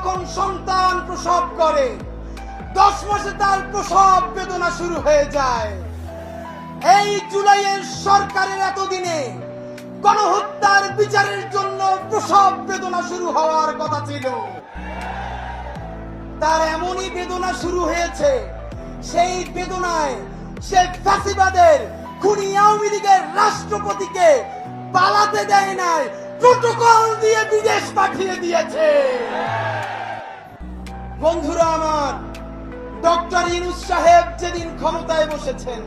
যখন সন্তান প্রসব করে 10 মাসে তার প্রসব বেদনা শুরু হয়ে যায়। এই জুলাইয়ের সরকারের এতদিনে গণহত্যার বিচারের জন্য প্রসব বেদনা শুরু হওয়ার কথা ছিল। তার এমনই বেদনা শুরু হয়েছে, সেই বেদনায় সে ফ্যাসিবাদের খুনি আওয়ামী লীগের রাষ্ট্রপতিকে পালাতে দেয় নাই, প্রোটোকল দিয়ে বিদেশ পাঠিয়ে দিয়েছে। বন্ধুরা আমার, ডক্টর ইউনূস সাহেব যেদিন ক্ষমতায় বসেছেন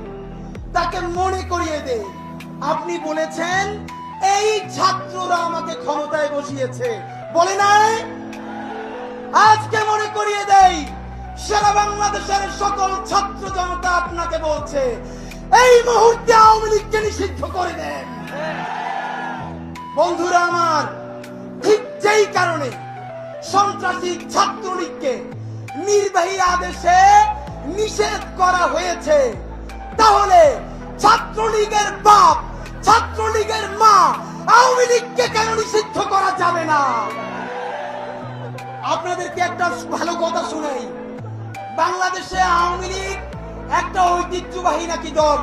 তাকে মনে করিয়ে দেয়, আপনি বলেছেন এই ছাত্ররা আমাকে ক্ষমতায় বসিয়েছে, বলে নাই? আজকে মনে করিয়ে দেই, সারা বাংলাদেশের সকল ছাত্র জনতা আপনাকে বলছে এই মুহূর্তে আওয়ামী লীগকে নিষিদ্ধ করে দেন। বন্ধুরা আমার, ঠিক যেই কারণে সন্ত্রাসী ছাত্রলীগকে নির্বাহী আদেশে নিষেধ করা হয়েছে, তাহলে ছাত্রলীগের বাপ, ছাত্রলীগের মা আওয়ামী লীগকে কেন নিষিদ্ধ করা যাবে না? আপনাদেরকে একটা ভালো কথা শুনাই, বাংলাদেশে আওয়ামী লীগ একটা ঐতিহ্যবাহী নাকি দল।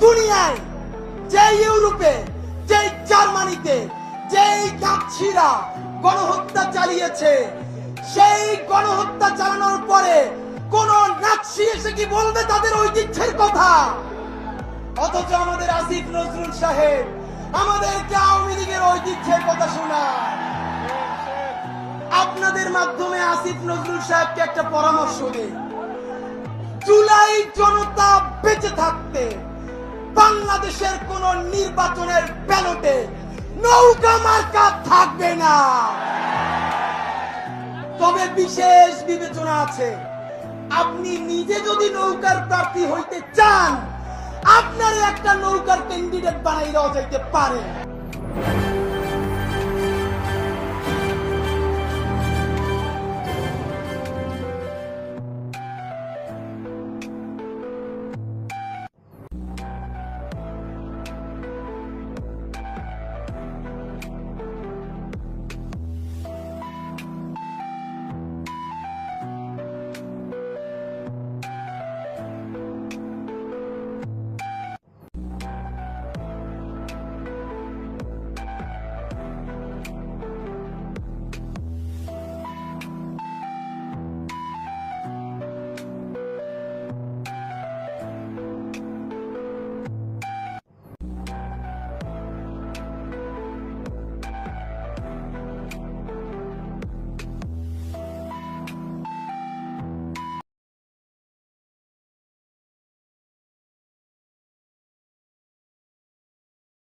দুনিয়ায় যে ইউরোপে, যে জার্মানিতে, যেই নাৎসিরা গণহত্যা চালিয়েছে, সেই গণহত্যা চালানোর পরে কোন নাৎসি এসে কি বলবে তাদের ঐতিহ্যের কথা? অথচ আমাদের আসিফ নজরুল সাহেব আমাদেরকে আওয়ামী লীগের ঐতিহ্যের কথা শোনায়। আপনাদের মাধ্যমে আসিফ নজরুল সাহেবকে একটা পরামর্শ দেই, জুলাই জনতা বেঁচে থাকতে বাংলাদেশের কোন নির্বাচনের ব্যালটে নৌকা মার্কা থাকবে না। তবে বিশেষ বিবেচনা আছে, আপনি নিজে যদি নৌকার প্রার্থী হইতে চান, আপনার একটা নৌকার ক্যান্ডিডেট বানাই দেওয়া যাইতে পারে।